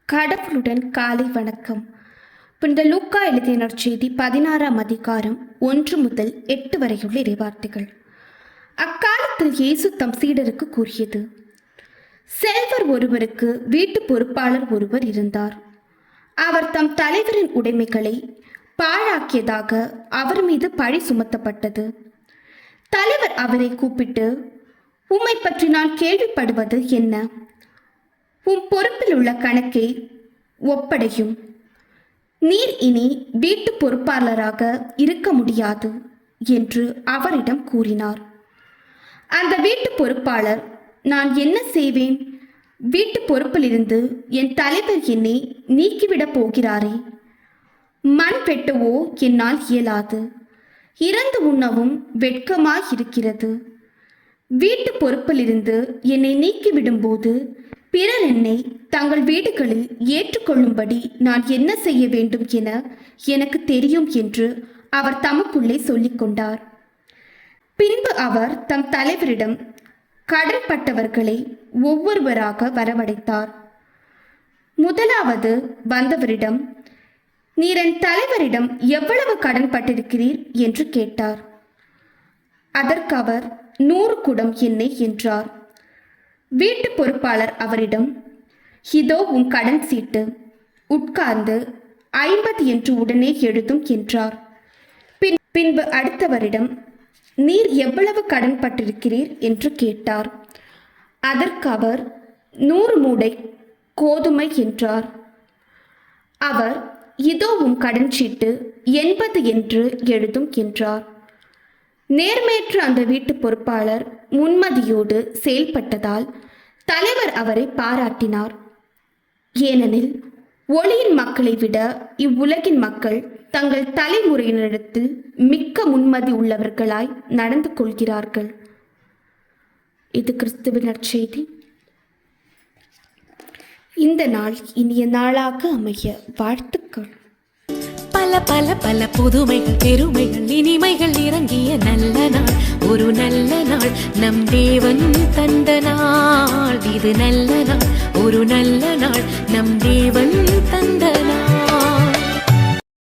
கடவுளுடன் காலை வணக்கம். புனித லூக்கா எழுதிய நற்செய்தி 16ஆம் அதிகாரம் 1 முதல் 8 வரையுள்ள இறைவார்த்தைகள். அக்காலத்தில் இயேசு தம் சீடருக்கு கூறியது: செல்வர் ஒருவருக்கு வீட்டு பொறுப்பாளர் ஒருவர் இருந்தார். அவர் தம் தலைவரின் உடைமைகளை பாழாக்கியதாக அவர் மீது பழி சுமத்தப்பட்டது. தலைவர் அவரை கூப்பிட்டு, உம்மை பற்றி நான் கேள்விப்படுவது என்ன? உம் பொறுப்பில் உள்ள கணக்கை ஒப்படையும். நீர் இனி வீட்டு பொறுப்பாளராக இருக்க முடியாது என்று அவரிடம் கூறினார். அந்த வீட்டு பொறுப்பாளர், நான் என்ன செய்வேன்? வீட்டு பொறுப்பிலிருந்து என் தலைவர் என்னை நீக்கிவிடப் போகிறாரே. மண் வெட்டவோ என்னால் இயலாது. இறந்து உண்ணவும் வெட்கமாயிருக்கிறது. வீட்டு பொறுப்பிலிருந்து என்னை நீக்கிவிடும்போது பிறர் என்னை தங்கள் வீடுகளில் ஏற்றுக்கொள்ளும்படி நான் என்ன செய்ய வேண்டும் என எனக்கு தெரியும் என்று அவர் தமக்குள்ளே சொல்லிக் கொண்டார். பின்பு அவர் தம் தலைவரிடம் கடன்பட்டவர்களை ஒவ்வொருவராக வரவழைத்தார். முதலாவது வந்தவரிடம், நீர் என் தலைவரிடம் எவ்வளவு கடன்பட்டிருக்கிறீர் என்று கேட்டார். அதற்கு அவர் 100 குடம் எண்ணெய் என்றார். வீட்டு பொறுப்பாளர் அவரிடம், இதோ உன் கடன் சீட்டு, உட்கார்ந்து 50 என்று உடனே எழுதும் என்றார். பின்பு அடுத்தவரிடம், நீர் எவ்வளவு கடன் பட்டிருக்கிறீர் என்று கேட்டார். அதற்கு அவர் 100 மூடை கோதுமை என்றார். அவர், இதோ உன் கடன் சீட்டு 80 என்று எழுதும் என்றார். நேர்மையற்ற அந்த வீட்டு பொறுப்பாளர் முன்மதியோடு செயல்பட்டதால் தலைவர் அவரை பாராட்டினார். ஏனெனில் ஒளியின் மக்களை விட இவ்வுலகின் மக்கள் தங்கள் தலைமுறையினரிடத்தில் மிக்க முன்மதி உள்ளவர்களாய் நடந்து கொள்கிறார்கள். இது கிறிஸ்துவின் நற்செய்தி. இந்த நாள் இனிய நாளாக அமைய வாழ்த்துக்கள். பல பல பல புதுமைகள், பெருமைகள், இனிமைகள் இறங்கிய நல்ல நாள், ஒரு நல்ல நாள், நம் தேவன் தந்த நாள். இது நல்ல நாள், ஒரு நல்ல நாள், நம் தேவன் தந்த நாள்.